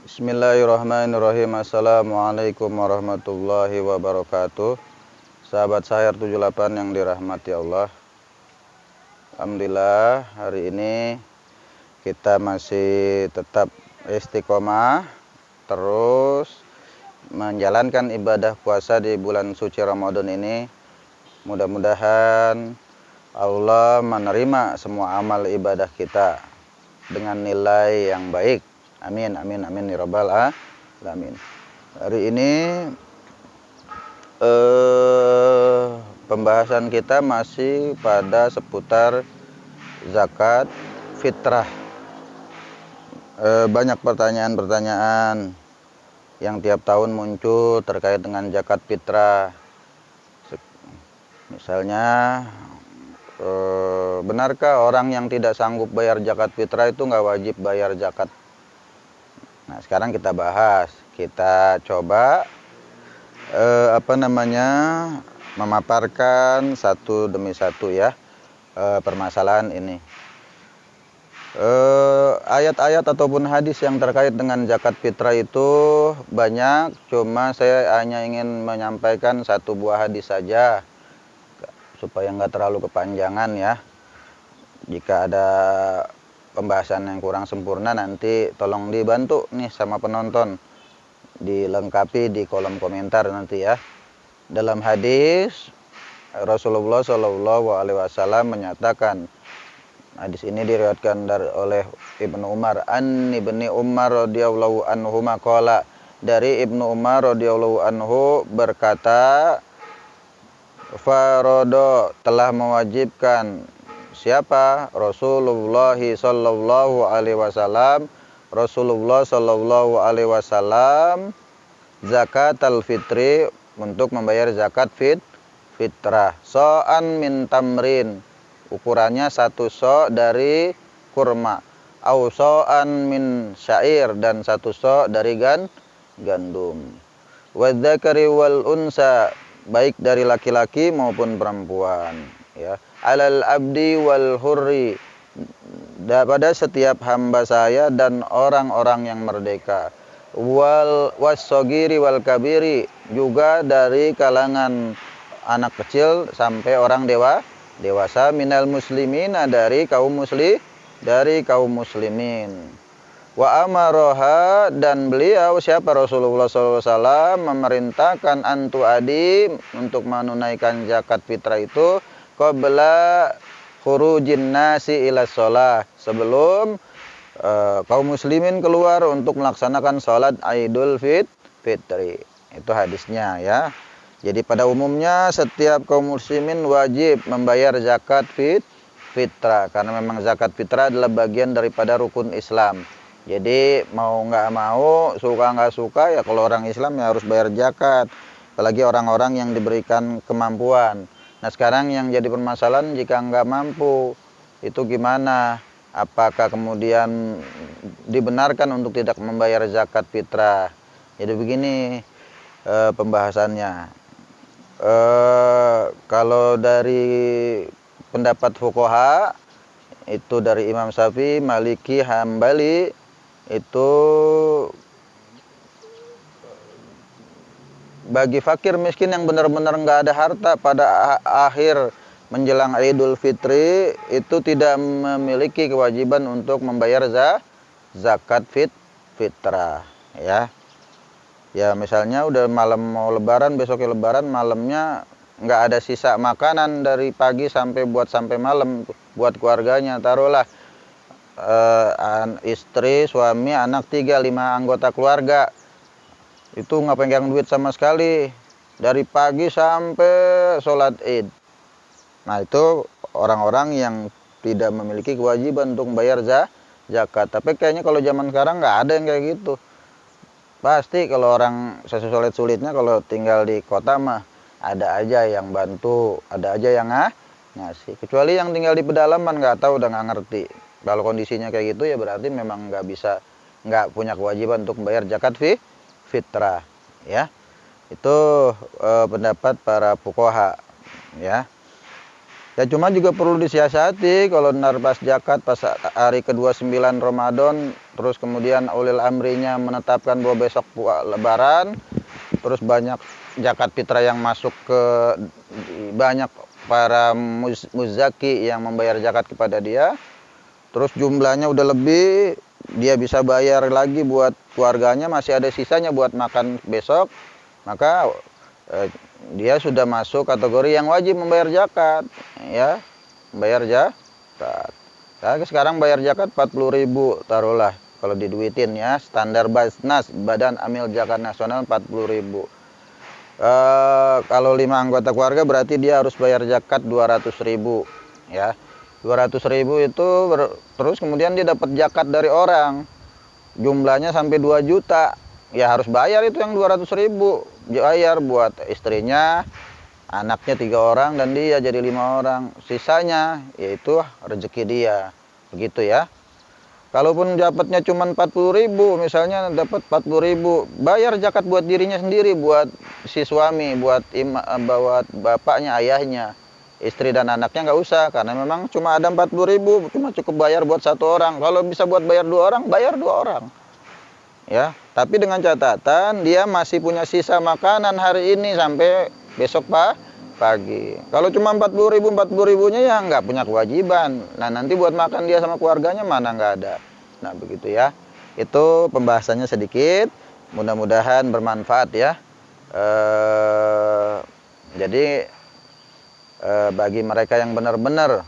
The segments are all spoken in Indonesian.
Bismillahirrahmanirrahim. Assalamualaikum warahmatullahi wabarakatuh. Sahabat Sahir 78 yang dirahmati Allah. Alhamdulillah hari ini kita masih tetap istiqomah terus menjalankan ibadah puasa di bulan suci Ramadan ini. Mudah-mudahan Allah menerima semua amal ibadah kita dengan nilai yang baik. Amin, amin, amin ya rabbal alamin. Hari ini pembahasan kita masih pada seputar zakat fitrah. Banyak pertanyaan-pertanyaan yang tiap tahun muncul terkait dengan zakat fitrah. Misalnya, benarkah orang yang tidak sanggup bayar zakat fitrah itu nggak wajib bayar zakat? Nah, sekarang kita bahas, kita coba memaparkan satu demi satu ya permasalahan ini. Ayat-ayat ataupun hadis yang terkait dengan zakat fitrah itu banyak, cuma saya hanya ingin menyampaikan satu buah hadis saja supaya nggak terlalu kepanjangan ya. Jika ada pembahasan yang kurang sempurna nanti tolong dibantu nih sama penonton, dilengkapi di kolom komentar nanti ya. Dalam hadis Rasulullah SAW menyatakan, hadis ini diriwayatkan oleh Ibnu Umar, Ibni Umar radhiyallahu anhu qala, dari Ibnu Umar radhiyallahu anhu berkata, farodo telah mewajibkan siapa? Rasulullah sallallahu alaihi wasallam. Rasulullah sallallahu alaihi wasallam zakatul fitri, untuk membayar zakat fitrah. So'an min tamrin, ukurannya satu so dari kurma. Au so'an min syair, dan satu so dari gandum. Wa dzakari wal unsa, baik dari laki-laki maupun perempuan ya. Alal abdi wal hurri, pada setiap hamba saya dan orang-orang yang merdeka. Wal wassogiri wal kabiri, juga dari kalangan anak kecil sampai orang dewasa. Minal muslimina, dari kaum muslimin. Wa amaroha, dan beliau siapa? Rasulullah SAW memerintahkan antu adi, untuk menunaikan zakat fitrah itu qabla khurujin nasi ila sholah, sebelum kaum muslimin keluar untuk melaksanakan sholat Idul Fitri. Itu hadisnya ya. Jadi pada umumnya setiap kaum muslimin wajib membayar zakat fitrah, karena memang zakat fitrah adalah bagian daripada rukun Islam. Jadi mau nggak mau, suka nggak suka ya, kalau orang Islam ya harus bayar zakat, apalagi orang-orang yang diberikan kemampuan. Nah, sekarang yang jadi permasalahan, jika nggak mampu, itu gimana? Apakah kemudian dibenarkan untuk tidak membayar zakat fitrah? Jadi begini pembahasannya. Kalau dari pendapat fuqaha, itu dari Imam Syafi'i, Maliki, Hambali, itu bagi fakir miskin yang benar-benar nggak ada harta pada akhir menjelang Idul Fitri, itu tidak memiliki kewajiban untuk membayar zakat fitrah ya. Ya misalnya udah malam mau lebaran, besoknya lebaran, malamnya nggak ada sisa makanan dari pagi sampai malam buat keluarganya. Taruhlah istri, suami, anak 3-5 anggota keluarga, itu nggak pegang duit sama sekali dari pagi sampai sholat id. Nah, itu orang-orang yang tidak memiliki kewajiban untuk membayar zakat. Tapi kayaknya kalau zaman sekarang nggak ada yang kayak gitu. Pasti kalau orang sesulit-sulitnya, kalau tinggal di kota mah ada aja yang bantu, ada aja yang ngasih. Kecuali yang tinggal di pedalaman, nggak tahu, udah nggak ngerti. Kalau kondisinya kayak gitu ya berarti memang nggak punya kewajiban untuk membayar zakat fitrah ya. Itu pendapat para fuqaha ya. Ya cuma juga perlu disiasati kalau benar pas zakat pas hari ke-29 Ramadan, terus kemudian ulil amrinya menetapkan bahwa besok lebaran, terus banyak zakat fitrah yang masuk ke banyak para muzaki yang membayar zakat kepada dia, terus jumlahnya udah lebih, dia bisa bayar lagi buat keluarganya, masih ada sisanya buat makan besok, maka dia sudah masuk kategori yang wajib membayar zakat, ya, membayar zakat. Nah, sekarang bayar zakat 40.000 taruhlah kalau diduitin ya, standar Basnas Badan Amil Zakat Nasional 40.000. Kalau 5 anggota keluarga berarti dia harus bayar zakat 200.000 ya. 200.000 itu terus kemudian dia dapat zakat dari orang jumlahnya sampai 2 juta. Ya harus bayar itu yang 200.000, bayar buat istrinya, anaknya 3 orang dan dia jadi 5 orang. Sisanya yaitu rezeki dia. Begitu ya. Kalaupun dapatnya cuma 40.000, misalnya dapat 40.000, bayar zakat buat dirinya sendiri, buat si suami, buat bapaknya, ayahnya. Istri dan anaknya nggak usah, karena memang cuma ada 40.000, cuma cukup bayar buat 1 orang. Kalau bisa buat bayar 2 orang, bayar 2 orang. Ya, tapi dengan catatan dia masih punya sisa makanan hari ini sampai besok pagi. Kalau cuma 40.000-nya ya nggak punya kewajiban. Nah nanti buat makan dia sama keluarganya mana nggak ada. Nah begitu ya. Itu pembahasannya sedikit. Mudah-mudahan bermanfaat ya. Jadi bagi mereka yang benar-benar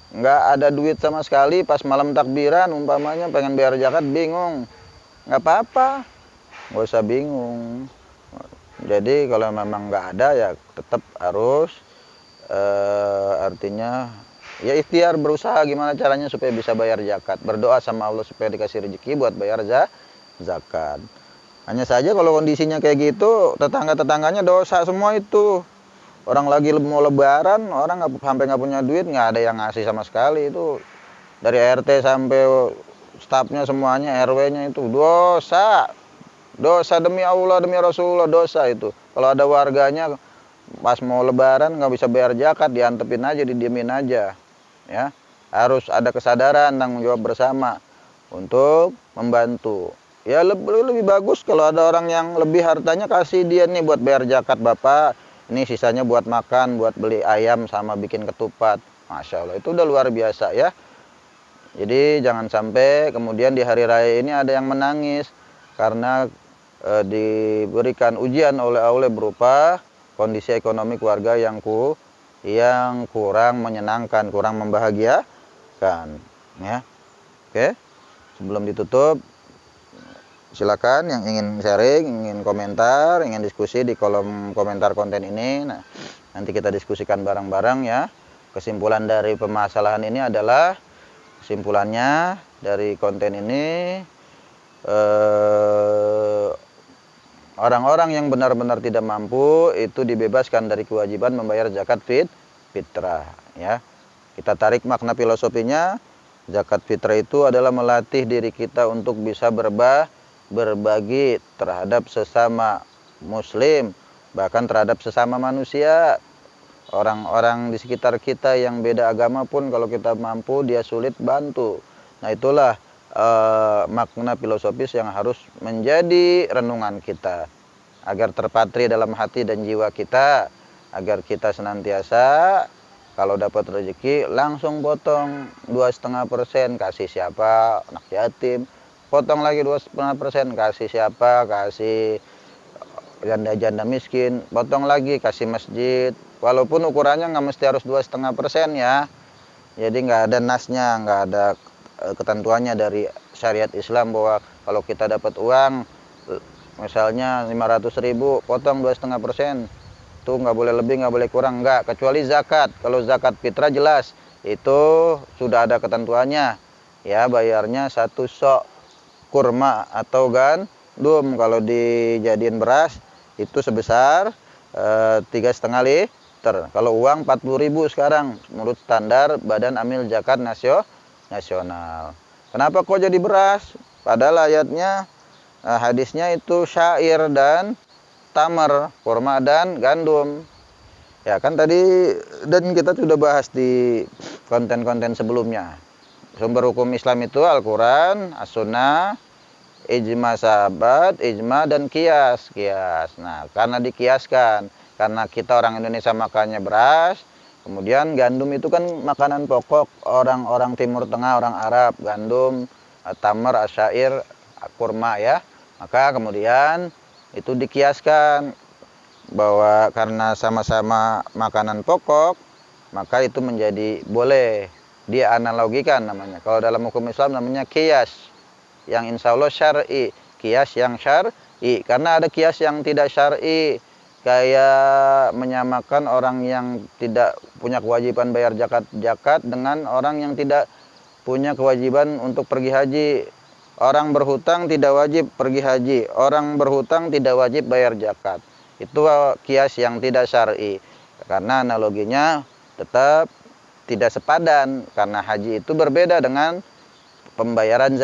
nggak ada duit sama sekali, pas malam takbiran umpamanya pengen bayar zakat bingung, nggak apa-apa, nggak usah bingung. Jadi kalau memang nggak ada ya tetap harus artinya ya ikhtiar, berusaha gimana caranya supaya bisa bayar zakat, berdoa sama Allah supaya dikasih rezeki buat bayar zakat. Hanya saja kalau kondisinya kayak gitu, tetangga-tetangganya dosa semua itu. Orang lagi mau lebaran, orang sampai nggak punya duit, nggak ada yang ngasih sama sekali. Itu dari RT sampai stafnya semuanya, RW-nya itu dosa. Dosa demi Allah, demi Rasulullah, dosa itu. Kalau ada warganya pas mau lebaran nggak bisa bayar zakat, diantepin aja, didiemin aja. Ya, harus ada kesadaran, tanggung jawab bersama untuk membantu. Ya lebih bagus kalau ada orang yang lebih hartanya, kasih dia nih buat bayar zakat Bapak. Ini sisanya buat makan, buat beli ayam sama bikin ketupat. Masya Allah, itu udah luar biasa ya. Jadi jangan sampai kemudian di hari raya ini ada yang menangis karena diberikan ujian oleh Allah berupa kondisi ekonomi keluarga yang kurang menyenangkan, kurang membahagiakan. Ya, oke. Sebelum ditutup, silakan yang ingin sharing, ingin komentar, ingin diskusi di kolom komentar konten ini. Nah, nanti kita diskusikan bareng-bareng ya. Kesimpulan dari permasalahan ini adalah, kesimpulannya dari konten ini, orang-orang yang benar-benar tidak mampu itu dibebaskan dari kewajiban membayar zakat fitrah ya. Kita tarik makna filosofinya, zakat fitrah itu adalah melatih diri kita untuk bisa berbagi terhadap sesama muslim, bahkan terhadap sesama manusia. Orang-orang di sekitar kita yang beda agama pun kalau kita mampu, dia sulit, bantu. Nah itulah makna filosofis yang harus menjadi renungan kita, agar terpatri dalam hati dan jiwa kita, agar kita senantiasa kalau dapat rezeki langsung potong 2,5% kasih siapa, anak yatim, potong lagi 2,5% kasih siapa, kasih janda-janda miskin, potong lagi kasih masjid. Walaupun ukurannya nggak mesti harus 2,5% ya. Jadi nggak ada nasnya, nggak ada ketentuannya dari syariat Islam bahwa kalau kita dapat uang misalnya 500.000 potong 2,5%, itu nggak boleh lebih, nggak boleh kurang, nggak, kecuali zakat. Kalau zakat fitrah jelas itu sudah ada ketentuannya ya, bayarnya 1 sok kurma atau gandum. Kalau dijadiin beras itu sebesar 3,5 liter. Kalau uang 40.000 sekarang menurut standar Badan Amil Zakat Nasional. Kenapa kok jadi beras? Padahal ayatnya, hadisnya itu syair dan tamar, kurma dan gandum. Ya kan tadi dan kita sudah bahas di konten-konten sebelumnya. Sumber hukum Islam itu Al-Quran, As-Sunnah, ijma sahabat, ijma dan kias. Nah, karena dikiaskan, karena kita orang Indonesia makannya beras, kemudian gandum itu kan makanan pokok orang-orang Timur Tengah, orang Arab, gandum, tamar, asyair, kurma ya. Maka kemudian itu dikiaskan bahwa karena sama-sama makanan pokok, maka itu menjadi boleh. Dia analogikan namanya. Kalau dalam hukum Islam namanya kias, yang insya Allah syar'i. Kias yang syar'i. Karena ada kias yang tidak syar'i, kayak menyamakan orang yang tidak punya kewajiban bayar zakat dengan orang yang tidak punya kewajiban untuk pergi haji. Orang berhutang tidak wajib pergi haji, orang berhutang tidak wajib bayar zakat. Itu kias yang tidak syar'i. Karena analoginya tetap tidak sepadan, karena haji itu berbeda dengan pembayaran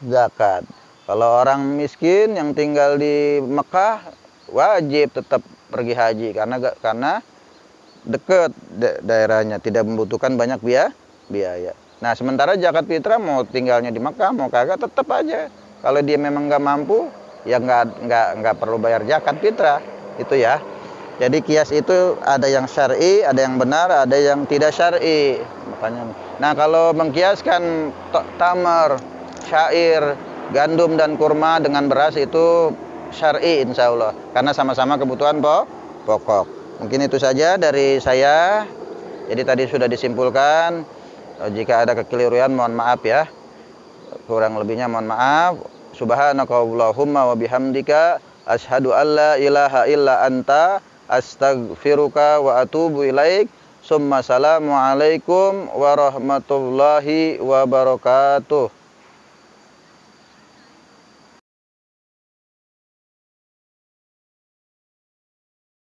zakat. Kalau orang miskin yang tinggal di Mekah wajib tetap pergi haji karena dekat daerahnya, tidak membutuhkan banyak biaya. Nah, sementara zakat fitrah mau tinggalnya di Mekah mau kagak tetap aja. Kalau dia memang nggak mampu, ya nggak perlu bayar zakat fitrah. Itu ya. Jadi kias itu ada yang syar'i, ada yang benar, ada yang tidak syar'i. Makanya. Nah, kalau mengkiaskan tamar, syair, gandum dan kurma dengan beras itu syar'i insya Allah. Karena sama-sama kebutuhan pokok. Mungkin itu saja dari saya. Jadi tadi sudah disimpulkan. Jika ada kekeliruan mohon maaf ya. Kurang lebihnya mohon maaf. Subhanakallahumma wa bihamdika asyhadu alla ilaha illa anta astaghfiruka wa atubu ilaik. Summa salamu alaikum warahmatullahi wabarakatuh.